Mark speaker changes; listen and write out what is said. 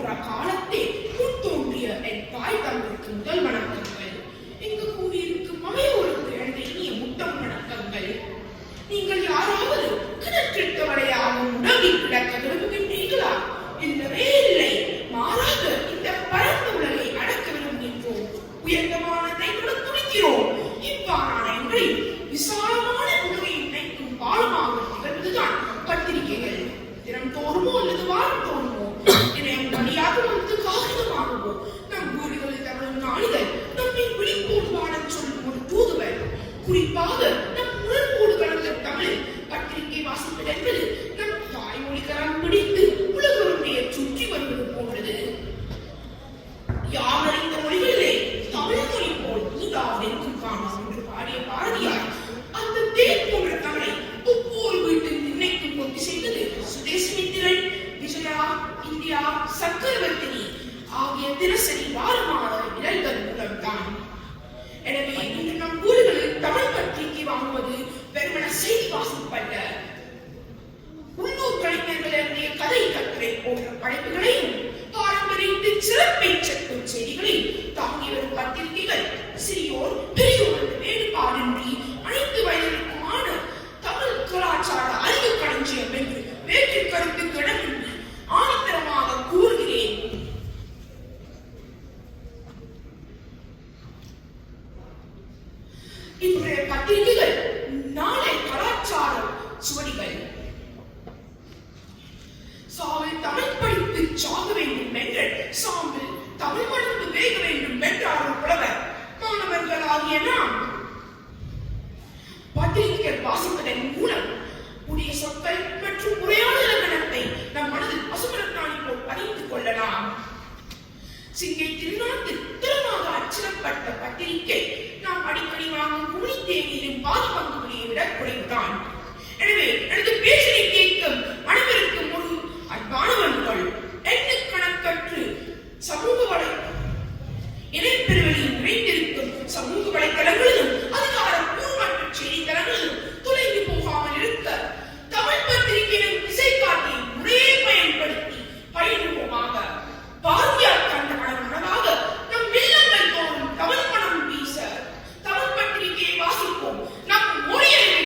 Speaker 1: தோன்றா காலத்தே முன்தோன்றிய என் தாய் தந்தைக்கு முதல் வணக்கங்கள். இங்கு கூடியிருக்கும் மலையோருக்கு எனது இனிய முத்தம் வணக்கங்கள். நீங்கள் யாராவது கிணற்றிற்கு வரையாக முடங்கி கிடக்க விரும்புகின்றீர்களா? இல்லவே இல்லை. மாறாக இந்த பரந்த உலகை அடக்க விரும்புகின்றோம். உயர்ந்தமானதை துடிக்கிறோம். இவ்வாறான எங்களை விசாலமான உலகை நினைக்கும் பாலமாக திகழ்வதுதான் பத்திரிகைகள். தினம் தோறுமோ அல்லது வாரம் தோறுமோ இணையம் வழியாக வந்து காகிதமாகவோ நம் வீடுகளில் தமிழும் நாளிதழ் நம்மை விழிப்போடு வாழச் சொல்லும் ஒரு தூதுவர். குறிப்பாக நம் உணர்வோடு கலந்த தமிழ் பத்திரிகை வாசிப்பது என்பது நம் தாய்மொழி கரம் பிடித்து உலகொருமையை சுற்றி வருவது போன்றது. யாவறிந்த மொழிகளிலே தமிழ் மொழி போல் நீதாவது எங்கும் காணோம் என்று பாடிய பாரதியார் அந்த தேன் போன்ற தமிழை ஒவ்வொரு வீட்டில் நிர்ணயிக்கும் கொண்டு செய்தது சுதேசமித்திரன், விஜயா, இந்தியா, சக்கரவர்த்தினி ஆகிய தினசரி வாரமாத இதழ்கள் மூலம்தான். எனவே இன்று நம் ஊர்களில் தமிழ் பத்திரிகை வாங்குவது வெறுமன செய்தி வாசிப்பல்ல. உள்ளூர் கலைஞர்கள் எழுதிய கதை கட்டுரை போன்ற படைப்புகளையும் பாரம்பரியத்தின் சிறப்பை செல்லும் செய்திகளை தாங்கி வரும் பத்திரிகைகள் சிறியோர் பெரியோர் என்ற வேறுபாடின்றி அனைத்து வயதிற்குமான தமிழ் கலாச்சார அறிவு களஞ்சியம் என்று வேற்று கருத்து கிடமின்றி ஆணித்தரமாக கூறுகிறேன். இன்றைய பத்திரிகைகள் நாளை கலாச்சார சுவடிகள். சாவில் தமிழ் படித்து சாக வேண்டும் என்ற சாம்பில் தமிழ் மணந்து வேக வேண்டும் என்றார் ஒரு புலவர். மாணவர்களாகிய நாம் பத்திரிகைகள் வாசிப்பதன் மூலம் புதிய சொற்கள் மற்றும் முறையான இலக்கணத்தை நம் மனதில் பசுமரத்தாணி போல் பதிந்து கொள்ளலாம். சிங்கை திருநாட்டில் திறமாக அச்சிடப்பட்ட பத்திரிகை நாம் அடிக்கடி வாங்கும் குடி தேநீரின் பாதி பங்குகளை விட குறைவுதான். எனவே எனது பேச்சை கேட்கும் அனைவருக்கும் ஒரு அன்பானவர்கள் எண்ணுக்கணக்கற்று சமூக வலை இணைப்பெருவெளியில் நிறைந்திருக்கும் சமூக வலை